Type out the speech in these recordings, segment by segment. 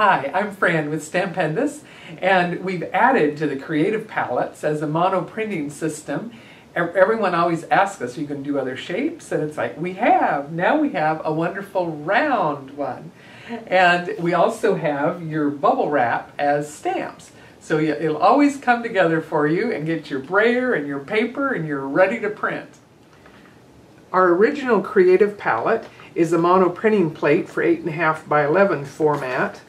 Hi, I'm Fran with Stampendous, and we've added to the creative palettes as a mono printing system. Everyone always asks us, you can do other shapes? And it's like, now we have a wonderful round one. And we also have your bubble wrap as stamps. So it'll always come together for you and get your brayer and your paper and you're ready to print. Our original creative palette is a mono printing plate for 8.5 by 11 format.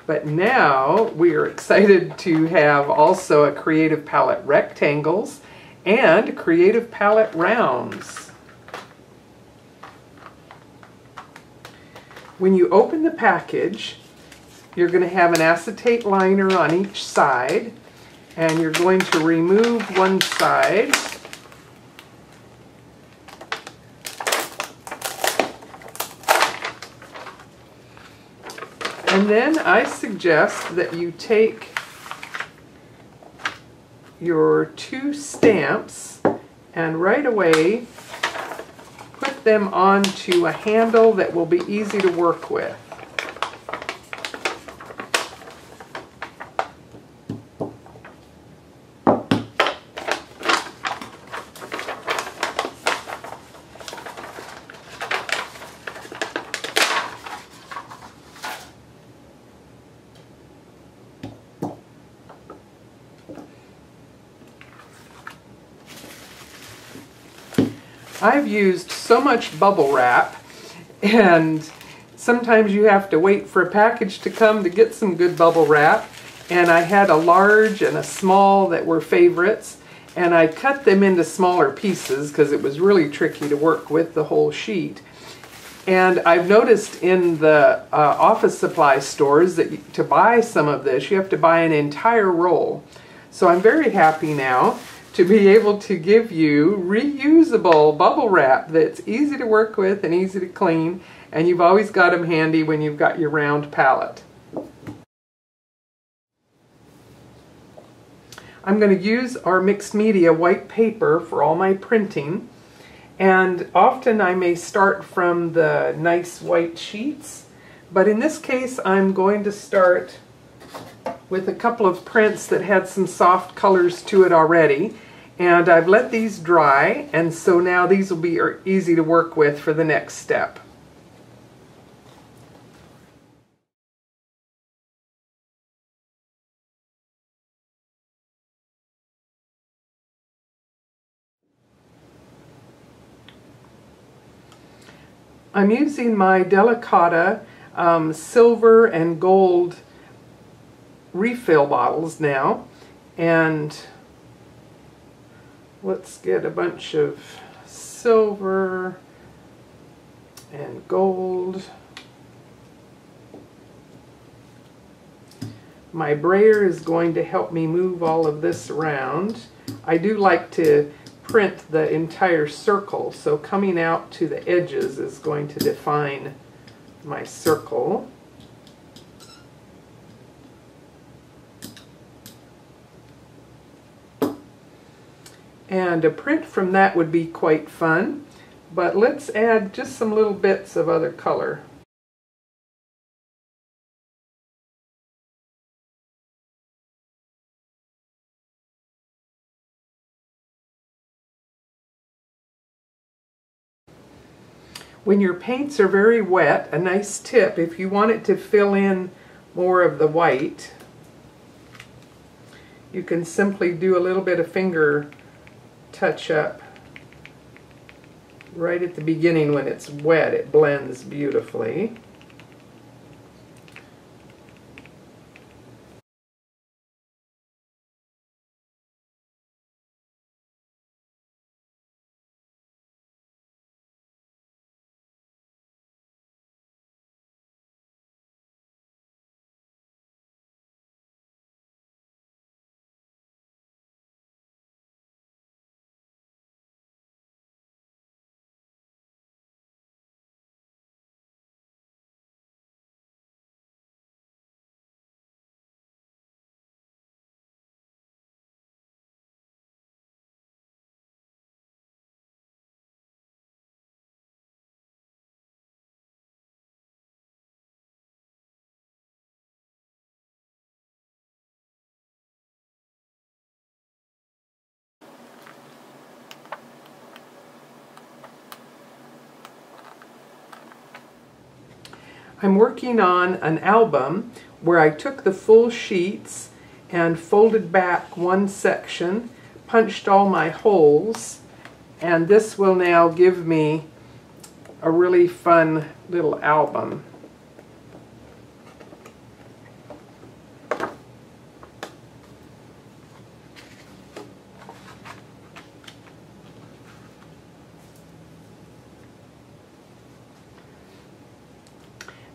But now we are excited to have also a creative palette rectangles and creative palette rounds. When you open the package, you're going to have an acetate liner on each side, and you're going to remove one side. And then I suggest that you take your two stamps and right away put them onto a handle that will be easy to work with. I've used so much bubble wrap, and sometimes you have to wait for a package to come to get some good bubble wrap, and I had a large and a small that were favorites, and I cut them into smaller pieces because it was really tricky to work with the whole sheet. And I've noticed in the office supply stores that to buy some of this you have to buy an entire roll. So I'm very happy now to be able to give you reusable bubble wrap that's easy to work with and easy to clean, and you've always got them handy when you've got your round palette. I'm going to use our mixed media white paper for all my printing, and often I may start from the nice white sheets, but in this case I'm going to start with a couple of prints that had some soft colors to it already, and I've let these dry, and so now these will be easy to work with for the next step. I'm using my Delicata silver and gold refill bottles now, and let's get a bunch of silver and gold. My brayer is going to help me move all of this around. I do like to print the entire circle, so coming out to the edges is going to define my circle. And a print from that would be quite fun, but let's add just some little bits of other color. When your paints are very wet, a nice tip, if you want it to fill in more of the white, you can simply do a little bit of finger touch up right at the beginning. When it's wet, it blends beautifully. I'm working on an album where I took the full sheets and folded back one section, punched all my holes, and this will now give me a really fun little album.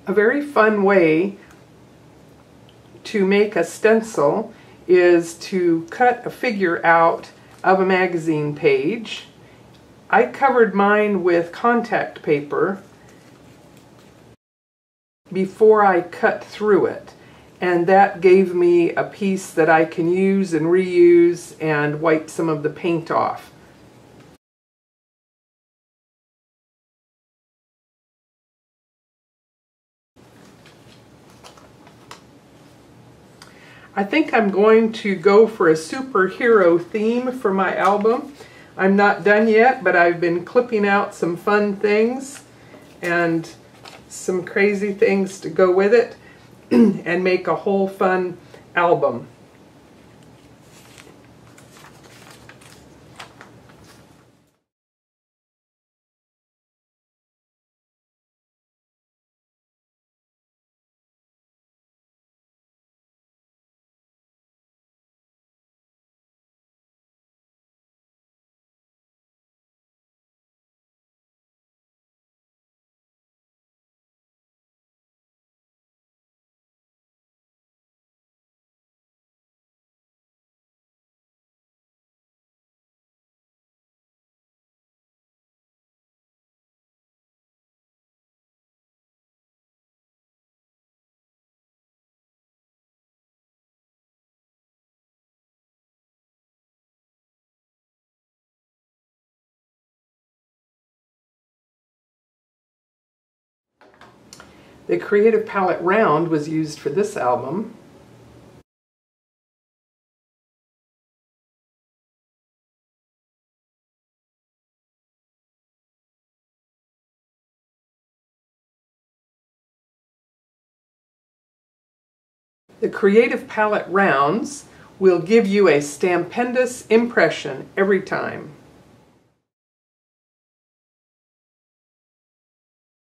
A very fun way to make a stencil is to cut a figure out of a magazine page. I covered mine with contact paper before I cut through it, and that gave me a piece that I can use and reuse and wipe some of the paint off. I think I'm going to go for a superhero theme for my album. I'm not done yet, but I've been clipping out some fun things and some crazy things to go with it and make a whole fun album. The Creative Palette Round was used for this album. The Creative Palette Rounds will give you a Stampendous impression every time.